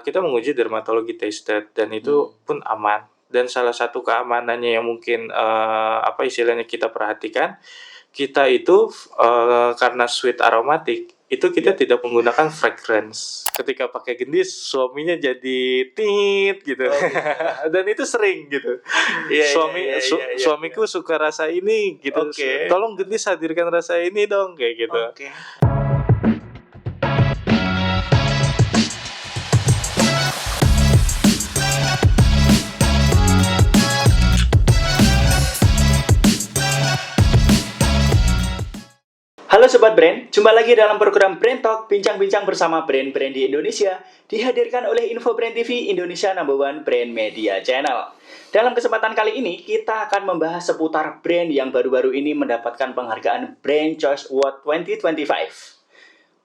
kita menguji dermatologi tested dan itu pun aman. Dan salah satu keamanannya yang mungkin istilahnya kita perhatikan, kita itu karena sweet aromatik itu kita tidak menggunakan fragrance. Ketika pakai gendis suaminya jadi tit gitu. Dan itu sering gitu. Suamiku suka rasa ini gitu. Tolong gendis hadirkan rasa ini dong kayak gitu. Halo Sobat Brand, jumpa lagi dalam program Brand Talk, bincang-bincang bersama brand-brand di Indonesia, dihadirkan oleh Info Brand TV, Indonesia #1 brand media channel. Dalam kesempatan kali ini, kita akan membahas seputar brand yang baru-baru ini mendapatkan penghargaan Brand Choice Award 2025.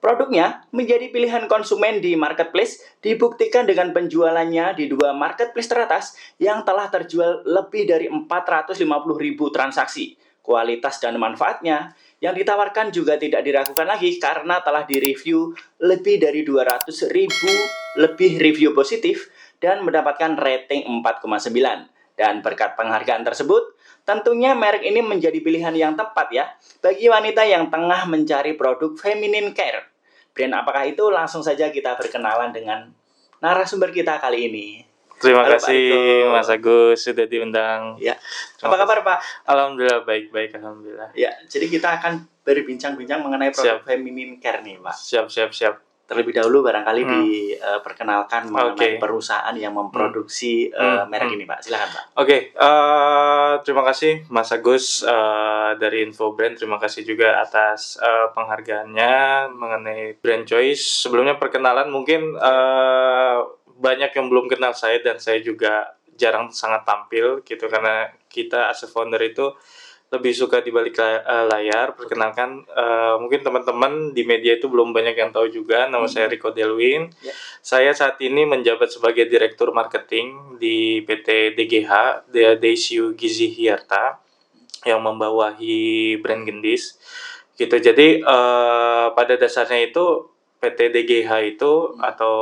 Produknya menjadi pilihan konsumen di marketplace, dibuktikan dengan penjualannya di 2 marketplace teratas yang telah terjual lebih dari 450.000 transaksi. Kualitas dan manfaatnya yang ditawarkan juga tidak diragukan lagi karena telah direview lebih dari 200.000 lebih review positif dan mendapatkan rating 4,9. Dan berkat penghargaan tersebut, tentunya merek ini menjadi pilihan yang tepat ya bagi wanita yang tengah mencari produk feminine care. Brand apakah itu? Langsung saja kita berkenalan dengan narasumber kita kali ini. Terima kasih Mas Agus sudah diundang. Ya. Apa kabar Pak? Alhamdulillah baik-baik, alhamdulillah. Ya, jadi kita akan berbincang-bincang mengenai produk feminine care nih Pak. Siap. Terlebih dahulu barangkali diperkenalkan mengenai perusahaan yang memproduksi merek ini Pak. Silakan Pak. Terima kasih Mas Agus dari Info Brand. Terima kasih juga atas penghargaannya mengenai Brand Choice. Sebelumnya perkenalan mungkin banyak yang belum kenal saya dan saya juga jarang sangat tampil gitu karena kita as a founder itu lebih suka di balik layar. Perkenalkan mungkin teman-teman di media itu belum banyak yang tahu juga. Nama saya Rico Delwin. Saya saat ini menjabat sebagai Direktur Marketing di PT DGH, Daisyu Gizi Hyarta, yang membawahi brand Gendis. Gitu. Jadi pada dasarnya itu PT DGH itu atau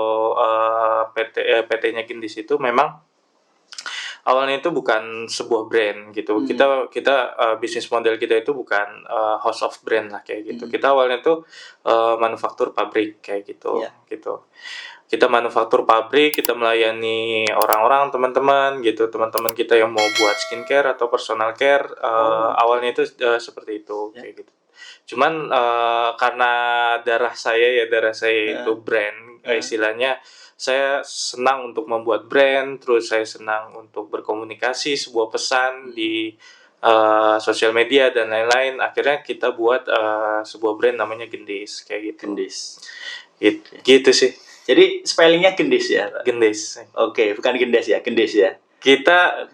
PT-nya Gendis itu memang awalnya itu bukan sebuah brand gitu. Kita bisnis model kita itu bukan house of brand lah kayak gitu. Kita awalnya itu manufaktur pabrik kayak gitu. Gitu. Kita manufaktur pabrik, kita melayani orang-orang, teman-teman gitu. Teman-teman kita yang mau buat skincare atau personal care awalnya itu seperti itu kayak gitu. Cuman karena darah saya itu brand, istilahnya saya senang untuk membuat brand, terus saya senang untuk berkomunikasi sebuah pesan di sosial media dan lain-lain. Akhirnya kita buat sebuah brand namanya Gendis kayak gitu. Gendis. Gitu sih. Jadi spellingnya Gendis ya Pak? Gendis. Oke, bukan Gendis ya, Gendis ya. Kita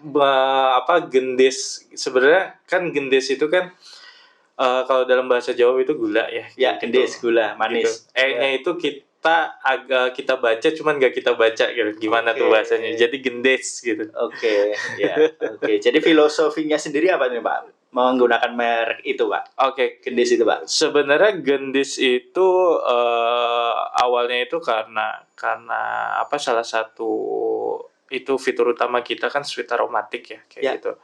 Gendis sebenarnya kan Gendis itu kan kalau dalam bahasa Jawa itu gula ya. Ya, Gendis, gula, manis. Gitu. E-nya itu kita baca cuman nggak kita baca gitu. Gimana tuh bahasanya? Jadi Gendis gitu. Oke. Jadi filosofinya sendiri apa nih Pak? Menggunakan merek itu Pak? Gendis itu Pak. Sebenarnya Gendis itu awalnya itu karena salah satu itu fitur utama kita kan sweet aromatik ya kayak gitu.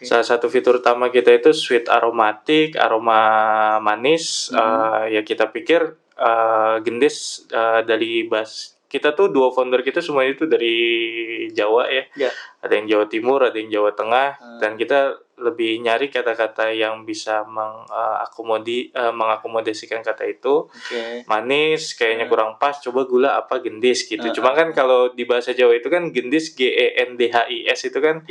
Salah satu fitur utama kita itu sweet aromatik, aroma manis. Ya kita pikir Gendis dari kita tuh 2 founder kita semuanya itu dari Jawa ya. Ada yang Jawa Timur, ada yang Jawa Tengah, dan kita lebih nyari kata-kata yang bisa mengakomodasikan kata itu. Manis kayaknya kurang pas, coba gula apa Gendis gitu. Cuma kan kalau di bahasa Jawa itu kan Gendis GENDHIS itu kan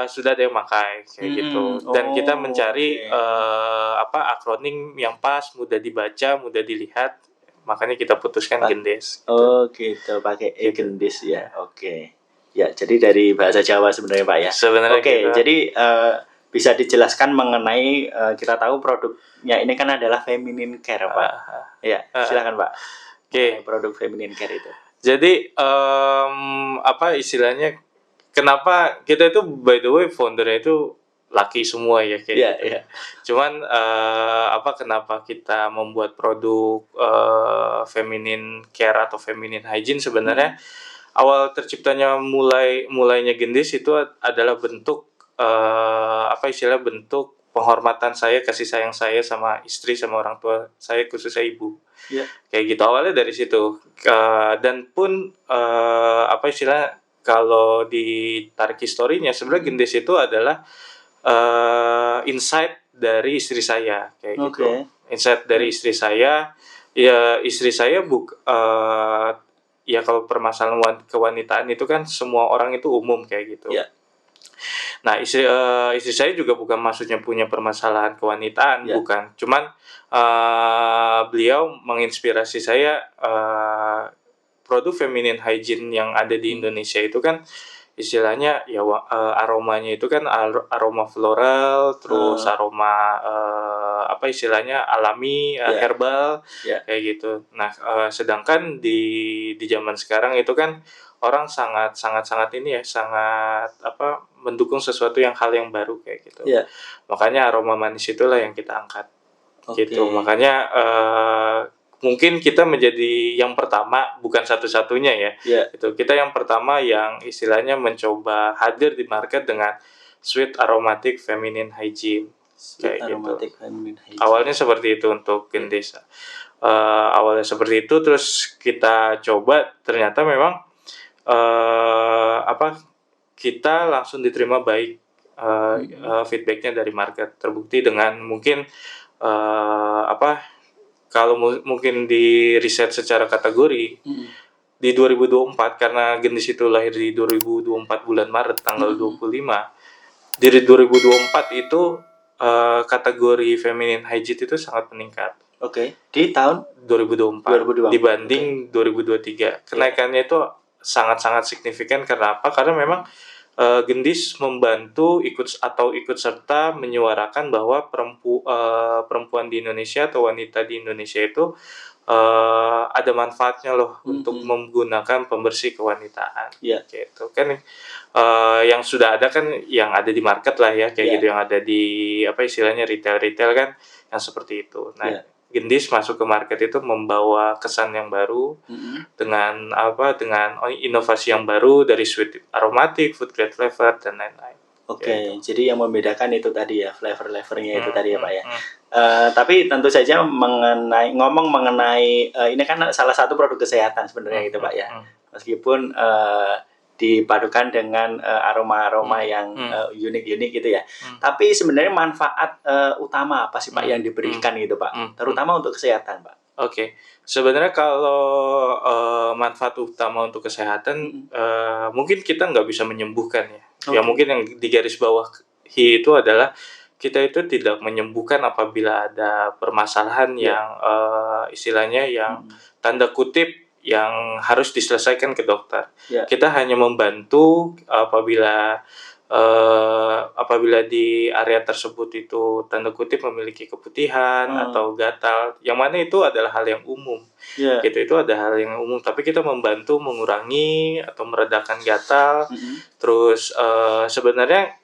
sudah ada yang pakai kayak gitu. Dan kita mencari akronim yang pas, mudah dibaca, mudah dilihat. Makanya kita putuskan Gendis. Gitu, pakai Gendis ya. Ya, jadi dari bahasa Jawa sebenarnya Pak ya. Sebenarnya jadi bisa dijelaskan mengenai kita tahu produknya ini kan adalah feminine care Pak. Ya, silakan Pak. Produk feminine care itu. Jadi istilahnya kenapa kita itu by the way foundernya itu laki semua ya kayak Iya, gitu. iya. Cuman kenapa kita membuat produk feminine care atau feminine hygiene sebenarnya awal terciptanya mulainya Gendis itu adalah bentuk bentuk penghormatan saya, kasih sayang saya sama istri sama orang tua saya, khususnya ibu. Iya. Kayak gitu awalnya dari situ. Dan pun kalau ditarik historinya sebenarnya Gendis itu adalah insight dari istri saya kayak gitu. Insight dari istri saya, ya istri saya ya kalau permasalahan kewanitaan itu kan semua orang itu umum kayak gitu. Ya. Nah istri saya juga bukan maksudnya punya permasalahan kewanitaan, bukan. Cuman beliau menginspirasi saya produk feminine hygiene yang ada di Indonesia itu kan istilahnya ya aromanya itu kan aroma floral, terus aroma alami, herbal kayak gitu. Nah sedangkan di zaman sekarang itu kan orang sangat mendukung sesuatu hal yang baru kayak gitu. Makanya aroma manis itulah yang kita angkat. Gitu. Makanya mungkin kita menjadi yang pertama, bukan satu-satunya ya. Itu kita yang pertama yang istilahnya mencoba hadir di market dengan sweet aromatic feminine hygiene. Feminine hygiene. Awalnya seperti itu untuk Gendis. Awalnya seperti itu, terus kita coba, ternyata memang kita langsung diterima baik feedbacknya dari market. Terbukti dengan mungkin kalau mungkin di riset secara kategori di 2024, karena Gendis itu lahir di 2024 bulan Maret tanggal 25, dari 2024 itu kategori feminine hygiene itu sangat meningkat. Di tahun 2024 dibanding 2023. Kenaikannya itu sangat-sangat signifikan. Karena apa? Karena memang Gendis membantu ikut serta menyuarakan bahwa perempuan di Indonesia atau wanita di Indonesia itu ada manfaatnya loh untuk menggunakan pembersih kewanitaan. Gitu kan, yang sudah ada kan, yang ada di market lah ya kayak gitu, yang ada di istilahnya retail kan yang seperti itu. Nah Gendis masuk ke market itu membawa kesan yang baru dengan inovasi yang baru dari sweet aromatic, food grade flavor dan lain-lain. Jadi yang membedakan itu tadi ya, flavor-flavornya itu tadi ya Pak ya. Tapi tentu saja mengenai ini kan salah satu produk kesehatan sebenarnya itu Pak ya. Meskipun dipadukan dengan aroma-aroma yang unik-unik gitu ya. Tapi sebenarnya manfaat utama apa sih Pak yang diberikan gitu Pak? Terutama untuk kesehatan Pak. Sebenarnya kalau manfaat utama untuk kesehatan mungkin kita nggak bisa menyembuhkan ya. Ya mungkin yang di garis bawah itu adalah kita itu tidak menyembuhkan apabila ada permasalahan yang istilahnya yang tanda kutip yang harus diselesaikan ke dokter. Kita hanya membantu apabila di area tersebut itu tanda kutip memiliki keputihan atau gatal, yang mana itu adalah hal yang umum. Gitu, itu ada hal yang umum, tapi kita membantu mengurangi atau meredakan gatal. Terus sebenarnya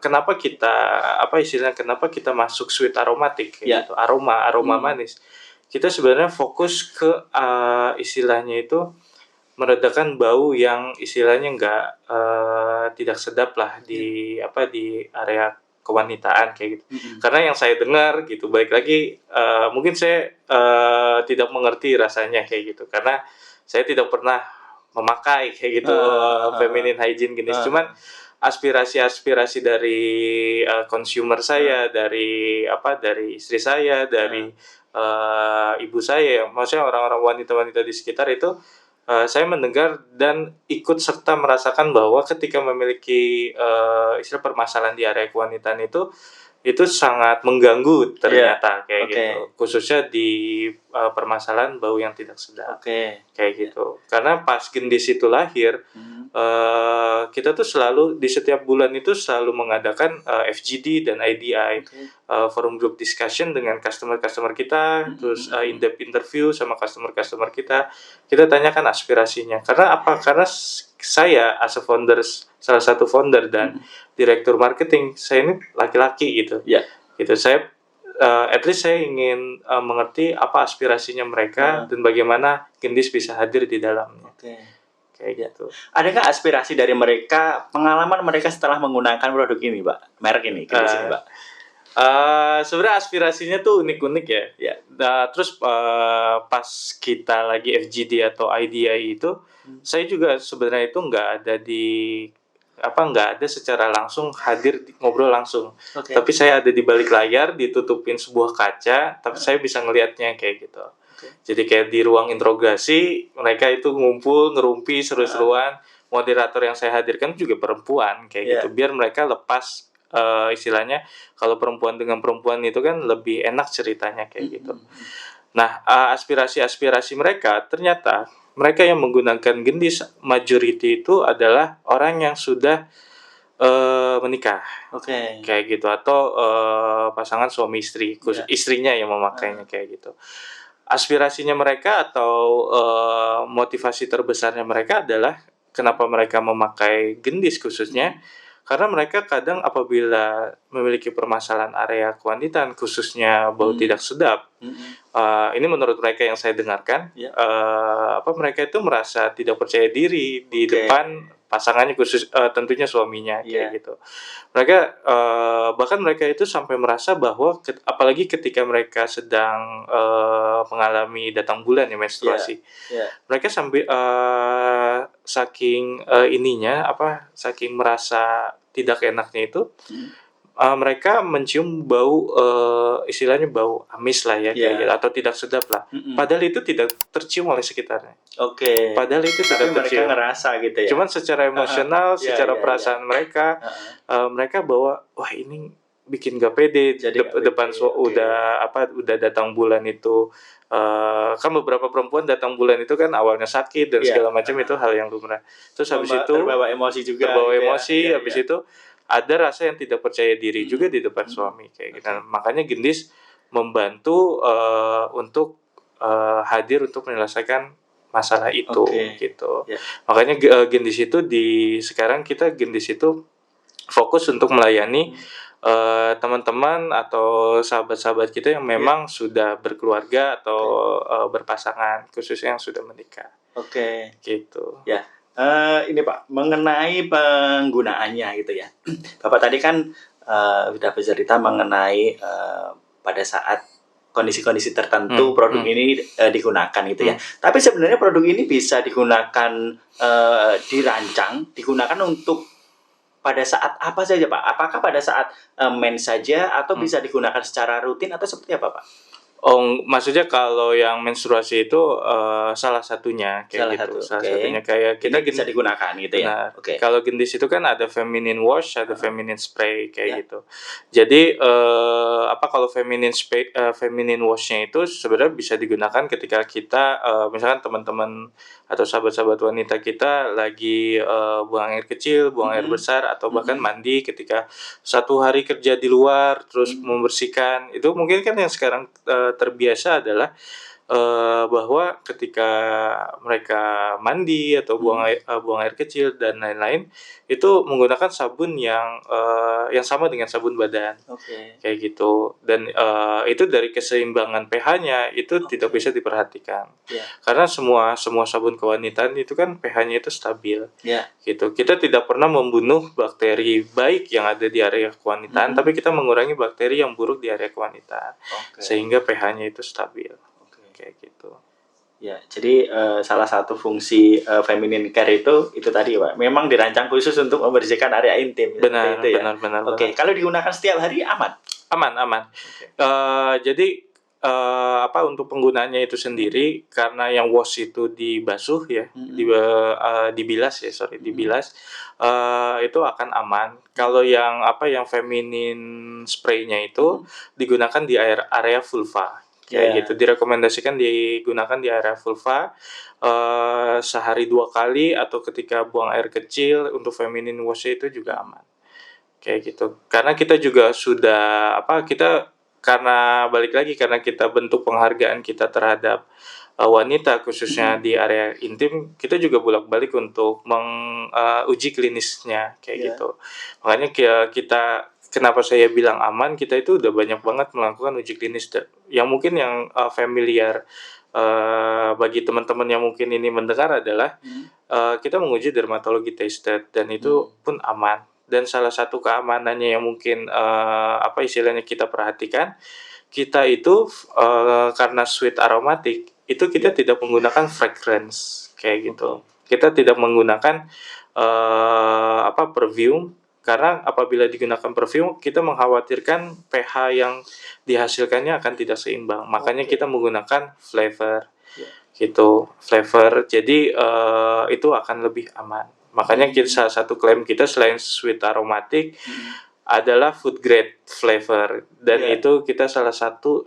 kenapa kita masuk sweet aromatic gitu, aroma manis. Kita sebenarnya fokus ke istilahnya itu meredakan bau yang istilahnya tidak sedap lah di area kewanitaan kayak gitu. Karena yang saya dengar gitu, balik lagi mungkin saya tidak mengerti rasanya kayak gitu, karena saya tidak pernah memakai kayak gitu feminine hygiene gini. Cuman aspirasi dari consumer saya, dari istri saya, dari ibu saya, maksudnya orang-orang wanita-wanita di sekitar itu, saya mendengar dan ikut serta merasakan bahwa ketika memiliki istilah permasalahan di area kewanitaan itu sangat mengganggu ternyata kayak gitu, khususnya di permasalahan bau yang tidak sedap kayak gitu. Karena pas Gendis itu lahir, kita tuh selalu di setiap bulan itu selalu mengadakan FGD dan IDI, forum group discussion dengan customer kita, terus in-depth interview sama customer kita tanyakan aspirasinya. Karena apa? Karena saya as a salah satu founder dan direktur marketing, saya ini laki-laki gitu. Ya. Gitu. Saya at least saya ingin mengerti apa aspirasinya mereka dan bagaimana Gendis bisa hadir di dalamnya. Kayak gitu. Ada nggak aspirasi dari mereka, pengalaman mereka setelah menggunakan produk ini, Pak? Merek ini, Gendis ini, Pak? Sebenarnya aspirasinya tuh unik-unik ya. Terus pas kita lagi FGD atau IDI itu, saya juga sebenarnya itu nggak ada secara langsung hadir ngobrol langsung. Tapi saya ada di balik layar, ditutupin sebuah kaca, tapi saya bisa ngelihatnya kayak gitu. Jadi kayak di ruang interogasi, mereka itu ngumpul, ngerumpi, seru-seruan. Moderator yang saya hadirkan juga perempuan kayak gitu, biar mereka lepas. Istilahnya kalau perempuan dengan perempuan itu kan lebih enak ceritanya kayak gitu. Nah, aspirasi mereka ternyata mereka yang menggunakan Gendis majority itu adalah orang yang sudah menikah, kayak gitu, atau pasangan suami istri, istrinya yang memakainya kayak gitu. Aspirasinya mereka atau motivasi terbesarnya mereka adalah kenapa mereka memakai Gendis khususnya. Karena mereka kadang apabila memiliki permasalahan area kewanitaan, khususnya bau tidak sedap, ini menurut mereka yang saya dengarkan, mereka itu merasa tidak percaya diri di depan pasangannya, tentunya suaminya kayak gitu. Mereka bahkan mereka itu sampai merasa bahwa apalagi ketika mereka sedang mengalami datang bulan ya, menstruasi, mereka sambil saking saking merasa tidak enaknya itu, mereka mencium bau istilahnya bau amis lah ya, kayak gitu, atau tidak sedap lah. Padahal itu tidak tercium oleh sekitarnya. Padahal itu tidak tercium. Mereka ngerasa gitu ya. Cuman secara emosional, secara perasaan mereka, mereka bawa, wah ini bikin gak pede. Depan udah datang bulan itu. Kan beberapa perempuan datang bulan itu kan awalnya sakit dan segala macam, itu hal yang lumrah. Terus habis itu terbawa emosi juga. Habis itu ada rasa yang tidak percaya diri juga di depan suami kayak gitu. Makanya Gendis membantu untuk hadir untuk menyelesaikan masalah itu gitu. Makanya Gendis itu sekarang kita Gendis itu fokus untuk melayani teman-teman atau sahabat-sahabat kita yang memang sudah berkeluarga atau berpasangan, khususnya yang sudah menikah. Gitu. Ya. Ini Pak, mengenai penggunaannya gitu ya. Bapak tadi kan sudah bercerita mengenai pada saat kondisi-kondisi tertentu produk ini digunakan gitu ya. Tapi sebenarnya produk ini bisa digunakan, digunakan untuk pada saat apa saja Pak? Apakah pada saat mens saja atau bisa digunakan secara rutin atau seperti apa Pak? Maksudnya kalau yang menstruasi itu salah satunya kayak salah satunya kayak kita bisa digunakan gitu ya. Kalau Gendis itu kan ada feminine wash, ada feminine spray kayak gitu. Jadi kalau feminine washnya itu sebenarnya bisa digunakan ketika kita misalkan teman-teman atau sahabat-sahabat wanita kita lagi buang air kecil, buang air besar, atau bahkan mandi ketika satu hari kerja di luar terus membersihkan. Itu mungkin kan yang sekarang terbiasa adalah bahwa ketika mereka mandi atau buang air kecil dan lain-lain, itu menggunakan sabun yang sama dengan sabun badan, kayak gitu. Dan itu dari keseimbangan pH-nya itu tidak bisa diperhatikan, karena semua sabun kewanitaan itu kan pH-nya itu stabil, gitu. Kita tidak pernah membunuh bakteri baik yang ada di area kewanitaan, tapi kita mengurangi bakteri yang buruk di area kewanitaan, sehingga pH-nya itu stabil. Kayak gitu. Ya, jadi salah satu fungsi feminine care itu tadi Pak, memang dirancang khusus untuk membersihkan area intim. Benar. Kalau digunakan setiap hari aman. Jadi untuk penggunaannya itu sendiri, karena yang wash itu dibasuh ya, dibilas, itu akan aman. Kalau yang feminine spray-nya itu digunakan di area vulva. Kayak gitu, direkomendasikan digunakan di area vulva sehari 2 kali, atau ketika buang air kecil. Untuk feminine wash itu juga aman, kayak gitu. Karena kita juga sudah karena balik lagi, karena kita bentuk penghargaan kita terhadap wanita khususnya di area intim, kita juga bolak-balik untuk uji klinisnya kayak gitu. Makanya kita kenapa saya bilang aman, kita itu udah banyak banget melakukan uji klinis yang mungkin yang familiar bagi teman-teman yang mungkin ini mendengar adalah kita menguji dermatologi tested dan itu pun aman. Dan salah satu keamanannya yang mungkin istilahnya kita perhatikan, kita itu karena sweet aromatik itu kita tidak menggunakan fragrance kayak gitu. Kita tidak menggunakan perfume, karena apabila digunakan perfume kita mengkhawatirkan pH yang dihasilkannya akan tidak seimbang. Makanya kita menggunakan flavor. Gitu, flavor. Jadi itu akan lebih aman. Makanya salah satu klaim kita selain sweet aromatic adalah food grade flavor, dan itu kita salah satu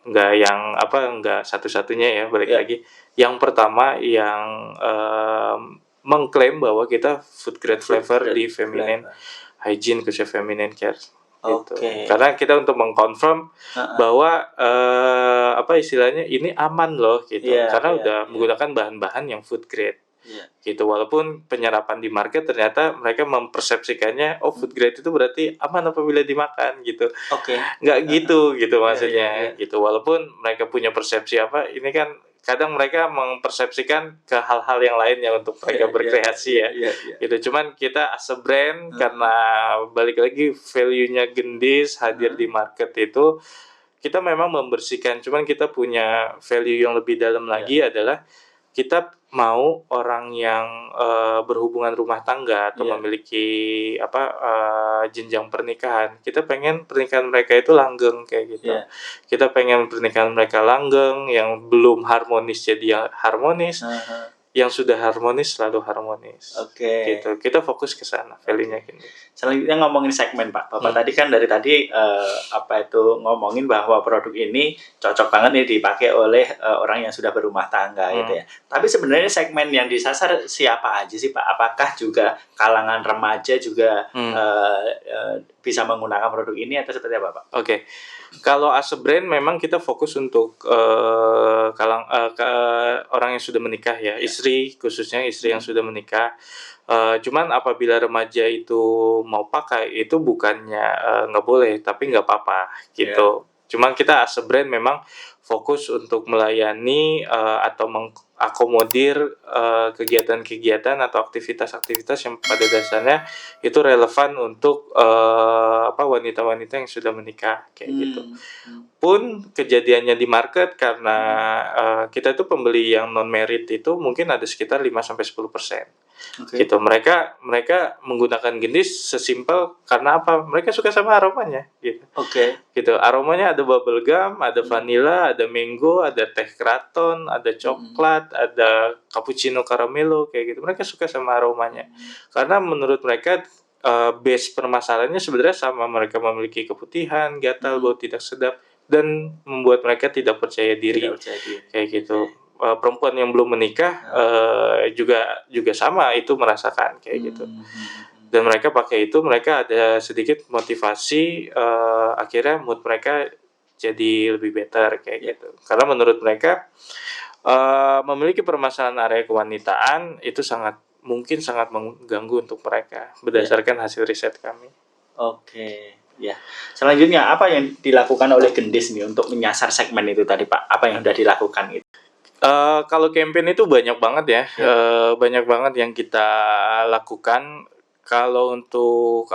nggak satu-satunya ya, balik lagi yang pertama yang mengklaim bahwa kita food grade flavor di feminine hygiene khususnya feminine care gitu. Karena kita untuk mengkonfirm bahwa istilahnya ini aman loh gitu, karena udah menggunakan bahan-bahan yang food grade. Gitu, walaupun penyerapan di market ternyata mereka mempersepsikannya food grade itu berarti aman apabila dimakan gitu. Nggak gitu maksudnya. Gitu, walaupun mereka punya persepsi ini kan kadang mereka mempersepsikan ke hal-hal yang lain yang untuk mereka berkreasi gitu. Cuman kita as a brand karena balik lagi value-nya Gendis hadir di market itu, kita memang membersihkan. Cuman kita punya value yang lebih dalam lagi adalah kita mau orang yang berhubungan rumah tangga atau memiliki jenjang pernikahan, kita pengen pernikahan mereka itu langgeng kayak gitu. Kita pengen pernikahan mereka langgeng, yang belum harmonis jadi harmonis, yang sudah harmonis selalu harmonis. Gitu. Kita fokus ke sana, value-nya gini. Selanjutnya ngomongin segmen, Pak. Bapak tadi kan dari tadi ngomongin bahwa produk ini cocok banget nih dipakai oleh orang yang sudah berumah tangga gitu ya. Tapi sebenarnya segmen yang disasar siapa aja sih, Pak? Apakah juga kalangan remaja juga bisa menggunakan produk ini atau seperti apa, Pak? Kalau as a brand memang kita fokus untuk orang yang sudah menikah ya, istri khususnya istri yang sudah menikah. Cuman apabila remaja itu mau pakai itu bukannya nggak boleh, tapi nggak apa-apa gitu. Cuman kita as a brand memang fokus untuk melayani atau mengakomodir kegiatan-kegiatan atau aktivitas-aktivitas yang pada dasarnya itu relevan untuk wanita-wanita yang sudah menikah kayak gitu. Pun kejadiannya di market karena kita itu pembeli yang non merit itu mungkin ada sekitar 5-10%. Gitu. Mereka menggunakan Gendis sesimpel karena apa? Mereka suka sama aromanya gitu. Gitu. Aromanya ada bubble gum, ada vanilla, ada mango, ada teh kraton, ada coklat, ada cappuccino caramelo kayak gitu. Mereka suka sama aromanya. Karena menurut mereka base permasalahannya sebenarnya sama, mereka memiliki keputihan, gatal, bau tidak sedap, dan membuat mereka tidak percaya diri. Kayak gitu. Perempuan yang belum menikah juga sama itu merasakan kayak gitu. Dan mereka pakai itu, mereka ada sedikit motivasi, akhirnya mood mereka jadi lebih better kayak gitu. Karena menurut mereka memiliki permasalahan area kewanitaan itu sangat mengganggu untuk mereka berdasarkan hasil riset kami. Selanjutnya apa yang dilakukan oleh Gendis nih untuk menyasar segmen itu tadi, Pak? Apa yang sudah dilakukan gitu? Kalau campaign itu banyak banget ya, banyak banget yang kita lakukan. Kalau untuk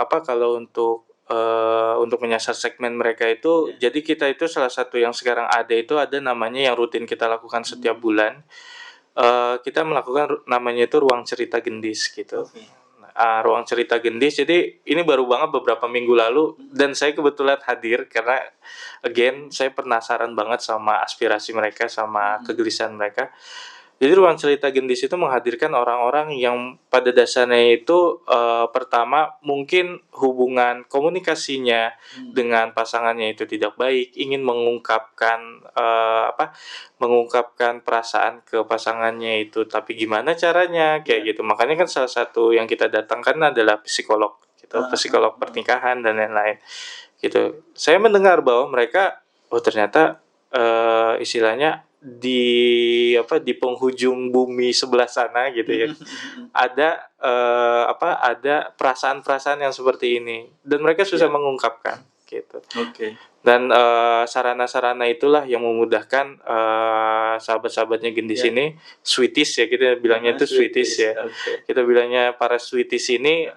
untuk menyasar segmen mereka itu, jadi kita itu salah satu yang sekarang ada namanya yang rutin kita lakukan setiap bulan. Kita melakukan namanya itu ruang cerita Gendis gitu. Ruang cerita Gendis. Jadi ini baru banget beberapa minggu lalu dan saya kebetulan hadir karena again saya penasaran banget sama aspirasi mereka, sama kegelisahan mereka. Jadi ruang cerita Gendis itu menghadirkan orang-orang yang pada dasarnya itu pertama mungkin hubungan komunikasinya dengan pasangannya itu tidak baik, ingin mengungkapkan perasaan ke pasangannya itu, tapi gimana caranya kayak gitu. Makanya kan salah satu yang kita datangkan adalah psikolog gitu, psikolog pernikahan dan lain-lain gitu. Saya mendengar bahwa mereka ternyata istilahnya di penghujung bumi sebelah sana gitu ya ada perasaan-perasaan yang seperti ini dan mereka susah mengungkapkan gitu. Dan sarana-sarana itulah yang memudahkan sahabat-sahabatnya Gendis ini sweeties ya, kita bilangnya itu sweeties ya. Kita bilangnya para sweeties ini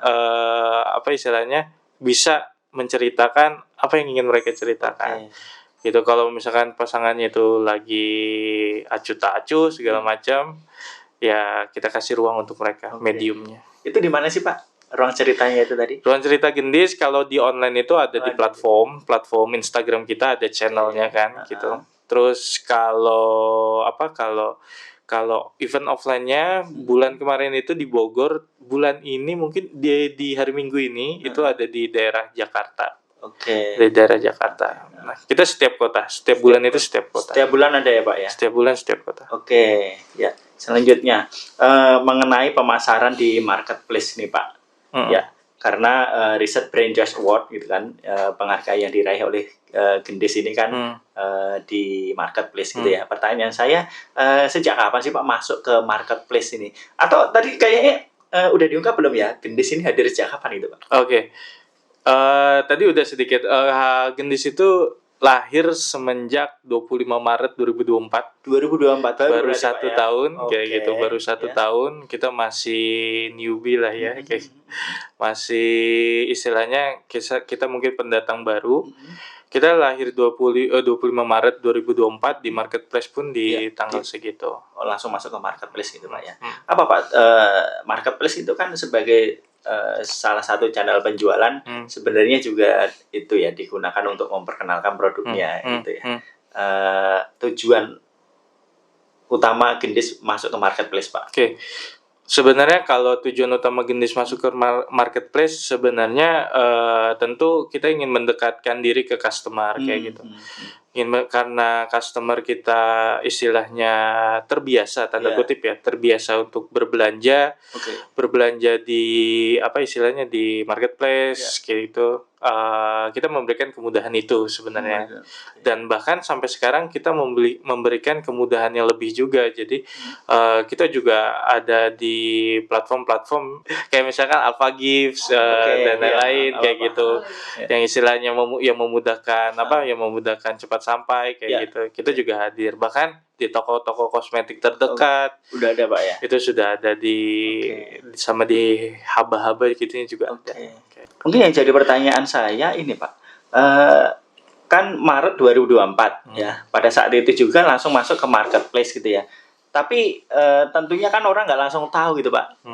istilahnya bisa menceritakan apa yang ingin mereka ceritakan. Gitu. Kalau misalkan pasangannya itu lagi acuh tak acuh segala macam, ya kita kasih ruang untuk mereka mediumnya. Itu di mana sih Pak? Ruang ceritanya itu tadi? Ruang cerita Gendis kalau di online itu ada di platform Instagram kita ada channelnya kan gitu. Terus kalau event offline-nya bulan kemarin itu di Bogor, bulan ini mungkin di hari Minggu ini itu ada di daerah Jakarta. Di daerah Jakarta. Nah, kita setiap kota, setiap bulan itu setiap kota. Setiap bulan ada ya Pak ya? Setiap bulan setiap kota. Ya. Selanjutnya mengenai pemasaran di marketplace nih Pak. Ya, karena Riset Brain Trust Award gitu kan, penghargaan yang diraih oleh Gendis ini kan di marketplace gitu ya. Pertanyaan saya, sejak kapan sih Pak masuk ke marketplace ini? Atau tadi kayaknya udah diungkap belum ya? Gendis ini hadir sejak kapan itu Pak? Tadi udah sedikit. Gendis itu lahir semenjak 25 Maret 2024. 2024 baru 1 tahun kayak gitu, baru 1 tahun. Kita masih newbie lah ya, kayak masih istilahnya kita mungkin pendatang baru. Kita lahir 25 Maret 2024 di marketplace pun di tanggal segitu. Langsung masuk ke marketplace gitu Pak ya. Apa Pak, marketplace itu kan sebagai salah satu channel penjualan, sebenarnya juga itu ya digunakan untuk memperkenalkan produknya gitu ya. Tujuan utama Gendis masuk ke marketplace Pak. Sebenarnya kalau tujuan utama Gendis masuk ke marketplace sebenarnya tentu kita ingin mendekatkan diri ke customer kayak gitu. Karena customer kita istilahnya terbiasa tanda kutip ya, terbiasa untuk berbelanja di istilahnya di marketplace kayak gitu. Kita memberikan kemudahan itu sebenarnya, dan bahkan sampai sekarang kita memberikan kemudahan yang lebih juga. Jadi kita juga ada di platform kayak misalkan Alpha Gifts dan lain-lain kayak gitu, yang istilahnya yang memudahkan yang memudahkan cepat sampai kayak gitu. Kita juga hadir bahkan di toko-toko kosmetik terdekat. Udah ada Pak ya? Itu sudah ada sama di haba-haba gitu juga ada. Mungkin yang jadi pertanyaan saya ini Pak, kan Maret 2024 ya, pada saat itu juga langsung masuk ke marketplace gitu ya. Tapi tentunya kan orang nggak langsung tahu gitu Pak.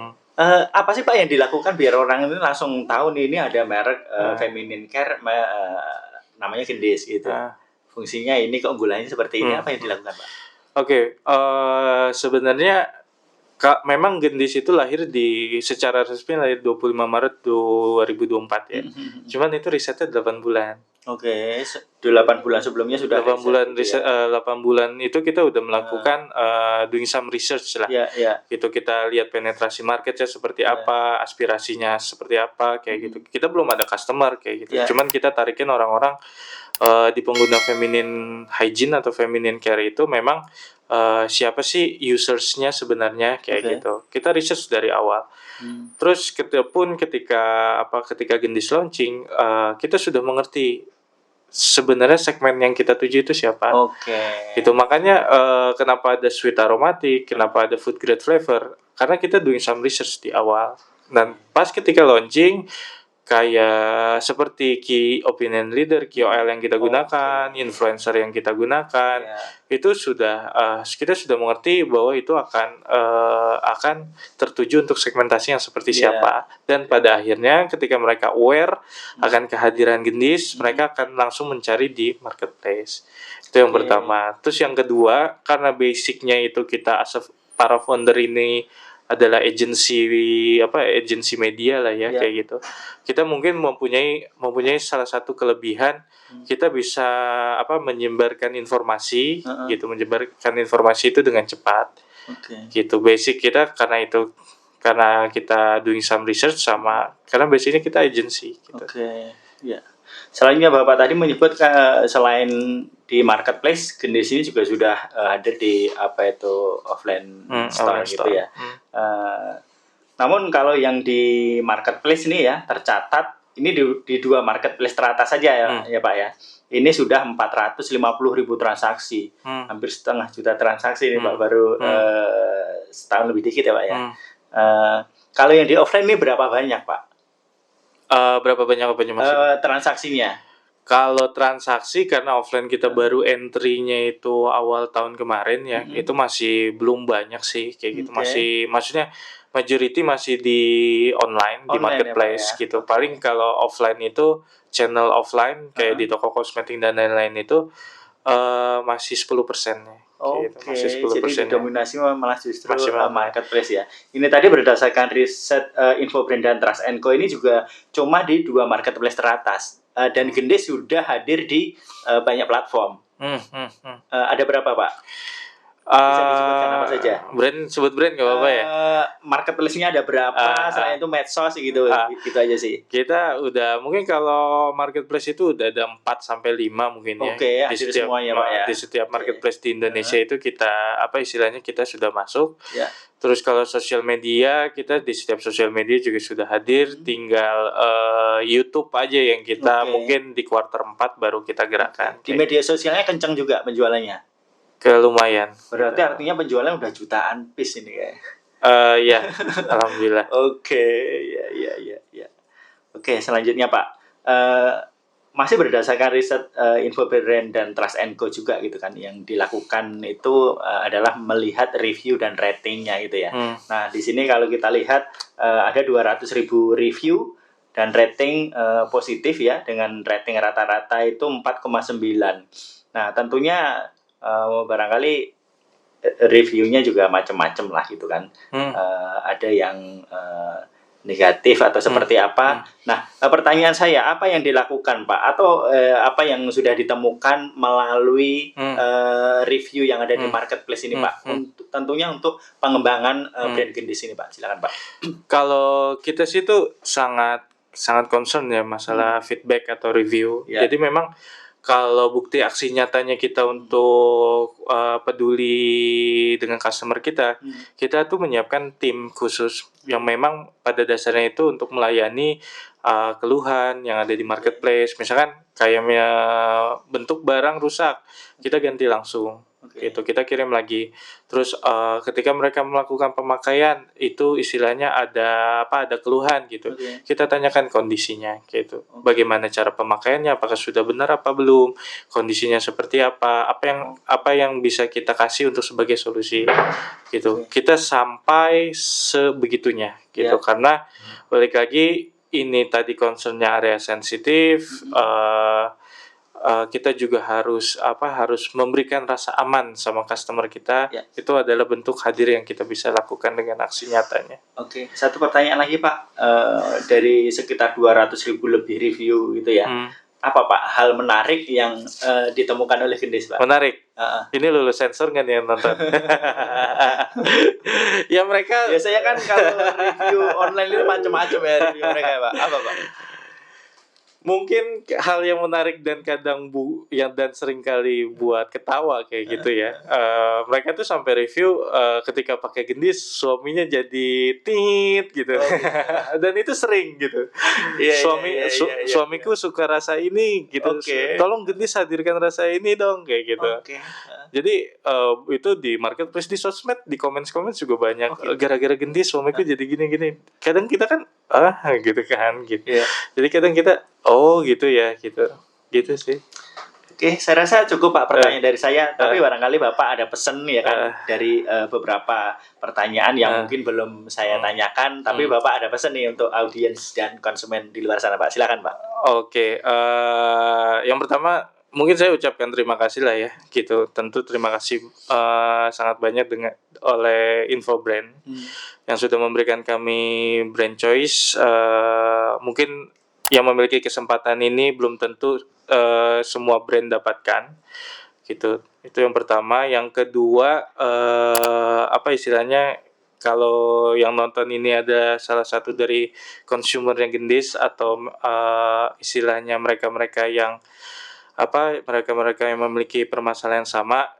Apa sih Pak yang dilakukan biar orang ini langsung tahu nih ini ada merek feminine care namanya Gendis gitu. Fungsinya ini, keunggulannya seperti ini, apa yang dilakukan Pak? Sebenarnya memang Gendis itu lahir secara resmi lahir 25 Maret 2024 ya. Cuman itu risetnya 8 bulan. 8 bulan sebelumnya sudah 8 bulan riset, 8 bulan itu kita udah melakukan doing some research lah. Gitu kita lihat penetrasi marketnya seperti apa, aspirasinya seperti apa kayak gitu. Kita belum ada customer kayak gitu. Cuman kita tarikin orang-orang di pengguna feminine hygiene atau feminine care itu memang siapa sih usersnya sebenarnya kayak gitu. Kita research dari awal. Terus ketika Gendis launching, kita sudah mengerti sebenarnya segmen yang kita tuju itu siapa. Gitu makanya kenapa ada sweet aromatic, kenapa ada food grade flavor, karena kita doing some research di awal. Dan pas ketika launching, kayak seperti key opinion leader, KOL yang kita gunakan, influencer yang kita gunakan, itu sudah kita sudah mengerti bahwa itu akan tertuju untuk segmentasi yang seperti siapa. Dan pada akhirnya ketika mereka aware akan kehadiran Gendis, mereka akan langsung mencari di marketplace. Itu yang pertama. Terus yang kedua, karena basicnya itu kita para founder ini adalah agensi media lah ya kayak gitu. Kita mungkin mempunyai salah satu kelebihan, kita bisa menyebarkan informasi gitu, menyebarkan informasi itu dengan cepat. Gitu basic kita karena kita doing some research karena basicnya kita agensi gitu. Selanjutnya Bapak tadi menyebut selain di marketplace, Gendis ini juga sudah hadir di apa itu offline store Online gitu store. ya. Namun kalau yang di marketplace ini ya tercatat ini di dua marketplace teratas saja ya Pak ya. Ini sudah 450.000 transaksi, hampir setengah juta transaksi ini Pak, baru setahun lebih dikit ya Pak ya. Kalau yang di offline ini berapa banyak Pak? Berapa banyak apa maksudnya? Transaksinya? Kalau transaksi karena offline kita baru entry-nya itu awal tahun kemarin ya, itu masih belum banyak sih kayak gitu. Masih maksudnya majority masih di online di marketplace ya, gitu. Paling kalau offline itu channel offline kayak di toko kosmetik dan lain-lain itu masih 10%-nya. Oke, Masih 10%-nya. jadi didominasi malah justru marketplace ya. Ini tadi berdasarkan riset Infobrand dan Trust & Co ini juga cuma di dua marketplace teratas. Dan Gendis sudah hadir di banyak platform. Ada berapa Pak? Bisa disebutkan apa saja? Sebut brand gak apa-apa ya? Marketplace-nya ada berapa? Selain itu medsos gitu, gitu aja sih. Kita udah mungkin kalau marketplace itu udah ada 4-5 mungkin ya. Oke, di setiap semuanya Pak ya. Di setiap marketplace di Indonesia itu kita apa istilahnya kita sudah masuk. Ya. Terus kalau sosial media kita di setiap sosial media juga sudah hadir. Tinggal YouTube aja yang kita mungkin di kuartal 4 baru kita gerakkan. Di media sosialnya kencang juga penjualannya? Lumayan. Berarti artinya penjualan udah jutaan piece ini kayak. Ya, alhamdulillah. Oke, ya. Oke, selanjutnya Pak. Masih berdasarkan riset Infobrand dan Trust & Co juga gitu kan, yang dilakukan itu adalah melihat review dan ratingnya gitu ya. Nah, di sini kalau kita lihat ada 200.000 review dan rating positif ya, dengan rating rata-rata itu 4,9. Nah, tentunya barangkali reviewnya juga macam-macam lah gitu kan. Ada yang negatif atau seperti apa. Nah, pertanyaan saya, apa yang dilakukan Pak? Atau apa yang sudah ditemukan melalui review yang ada di marketplace ini Pak? Tentunya untuk pengembangan brand Gendis ini Pak. Silakan Pak. Kalau kita sih itu sangat concern ya masalah feedback atau review. Jadi memang kalau bukti aksi nyatanya kita untuk peduli dengan customer kita, kita tuh menyiapkan tim khusus yang memang pada dasarnya itu untuk melayani keluhan yang ada di marketplace. Misalkan kayak bentuk barang rusak, kita ganti langsung. Gitu, kita kirim lagi. Terus ketika mereka melakukan pemakaian itu istilahnya ada keluhan gitu. Kita tanyakan kondisinya gitu. Bagaimana cara pemakaiannya, apakah sudah benar apa belum, kondisinya seperti apa yang bisa kita kasih untuk sebagai solusi gitu. Kita sampai sebegitunya gitu. Karena balik lagi ini tadi concernnya area sensitif. Kita juga harus memberikan rasa aman sama customer kita. Itu adalah bentuk hadir yang kita bisa lakukan dengan aksi nyatanya. Oke, satu pertanyaan lagi Pak. Dari sekitar 200.000 lebih review gitu ya. Apa Pak hal menarik yang ditemukan oleh Gendis Pak? Menarik. Ini lulus sensor nggak nih yang nonton? Ya mereka. Biasanya kan kalau review online itu macam-macam ya review mereka Pak. Apa Pak? Mungkin hal yang menarik dan kadang dan sering kali buat ketawa kayak gitu ya. Mereka tuh sampai review ketika pakai Gendis suaminya jadi tit gitu. Dan itu sering gitu. Suamiku suka rasa ini gitu. Tolong Gendis hadirkan rasa ini dong kayak gitu. Jadi itu di marketplace, di sosmed, di komen juga banyak. Gara-gara Gendis suamiku jadi gini-gini. Kadang kita kan gitu kan gitu. Jadi kadang kita gitu ya gitu sih. Oke, saya rasa cukup Pak pertanyaan dari saya. Tapi barangkali Bapak ada pesan ya kan dari beberapa pertanyaan yang mungkin belum saya tanyakan. Tapi Bapak ada pesan nih untuk audiens dan konsumen di luar sana Pak. Silakan Pak. Oke, yang pertama mungkin saya ucapkan terima kasih lah ya gitu. Tentu terima kasih sangat banyak oleh Infobrand yang sudah memberikan kami brand choice. Mungkin yang memiliki kesempatan ini belum tentu semua brand dapatkan gitu. Itu yang pertama. Yang kedua istilahnya kalau yang nonton ini ada salah satu dari consumer yang gendis atau istilahnya mereka-mereka yang mereka-mereka yang memiliki permasalahan yang sama,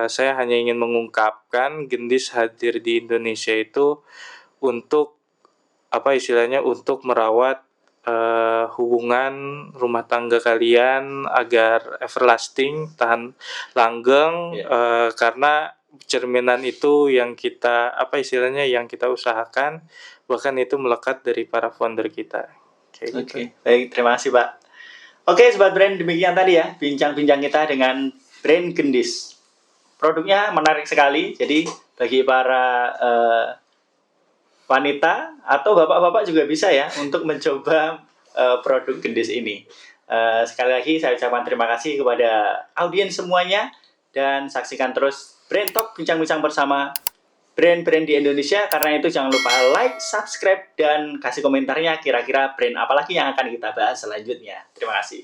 saya hanya ingin mengungkapkan gendis hadir di Indonesia itu untuk untuk merawat hubungan rumah tangga kalian agar everlasting, tahan langgeng, karena cerminan itu yang kita yang kita usahakan, bahkan itu melekat dari para founder kita. Oke, baik, terima kasih Pak. Oke, Sobat Brand, demikian tadi ya bincang-bincang kita dengan brand gendis. Produknya menarik sekali, jadi bagi para wanita atau bapak-bapak juga bisa ya untuk mencoba produk gendis ini. Sekali lagi saya ucapkan terima kasih kepada audiens semuanya dan saksikan terus Brand Talk, bincang-bincang bersama brand-brand di Indonesia. Karena itu jangan lupa like, subscribe, dan kasih komentarnya kira-kira brand apa lagi yang akan kita bahas selanjutnya. Terima kasih.